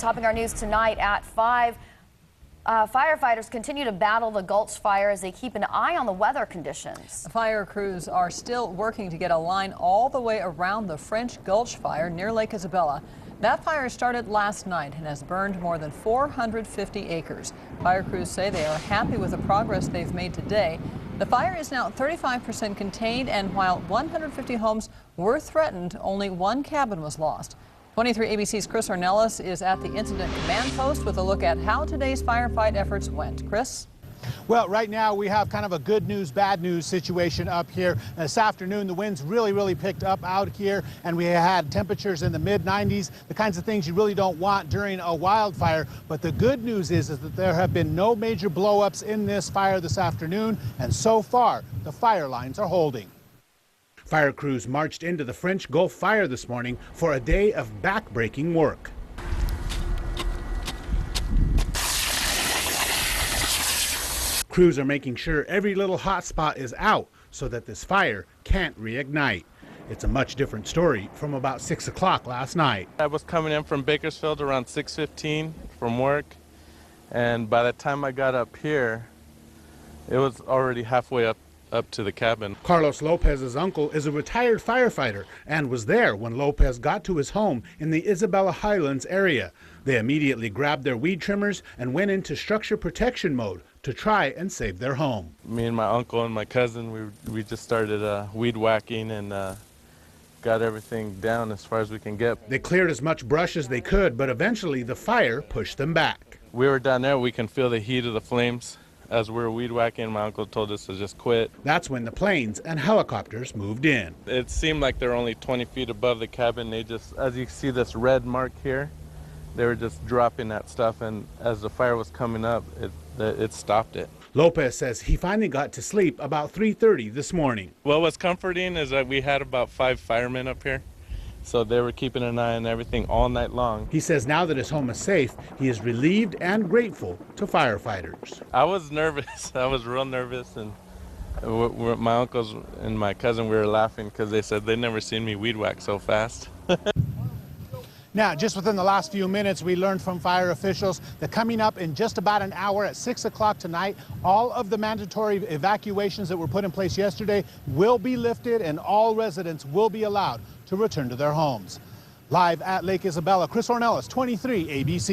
Topping our news tonight at 5, firefighters continue to battle the Gulch fire as they keep an eye on the weather conditions. Fire crews are still working to get a line all the way around the French Gulch fire near Lake Isabella. That fire started last night and has burned more than 450 acres. Fire crews say they are happy with the progress they've made today. The fire is now 35% contained, and while 150 homes were threatened, only one cabin was lost. 23 ABC's Chris Ornelas is at the incident command post with a look at how today's firefight efforts went. Chris? Well, right now we have kind of a good news, bad news situation up here. This afternoon, the winds really picked up out here, and we had temperatures in the mid-90s, the kinds of things you really don't want during a wildfire. But the good news is that there have been no major blow-ups in this fire this afternoon, and so far, the fire lines are holding. Fire crews marched into the French Gulf fire this morning for a day of back-breaking work. Crews are making sure every little hot spot is out so that this fire can't reignite. It's a much different story from about 6 o'clock last night. I was coming in from Bakersfield around 6:15 from work, and by the time I got up here, it was already halfway up to the cabin. Carlos Lopez's uncle is a retired firefighter and was there when Lopez got to his home in the Isabella Highlands area. They immediately grabbed their weed trimmers and went into structure protection mode to try and save their home. Me and my uncle and my cousin, we just started weed whacking and got everything down as far as we can get. They cleared as much brush as they could, but eventually the fire pushed them back. We were down there, we can feel the heat of the flames. As we were weed whacking, my uncle told us to just quit. That's when the planes and helicopters moved in. It seemed like they're only 20 feet above the cabin. They just, as you see this red mark here, they were just dropping that stuff, and as the fire was coming up, it stopped it. Lopez says he finally got to sleep about 3:30 this morning. What was comforting is that we had about 5 firemen up here, so they were keeping an eye on everything all night long. He says now that his home is safe, he is relieved and grateful to firefighters. I was nervous. I was real nervous, and my uncles and my cousin, we were laughing because they said they'd never seen me weed whack so fast. Now, just within the last few minutes, we learned from fire officials that coming up in just about an hour at 6 o'clock tonight, all of the mandatory evacuations that were put in place yesterday will be lifted, and all residents will be allowed to return to their homes. Live at Lake Isabella, Chris Ornelas, 23 ABC.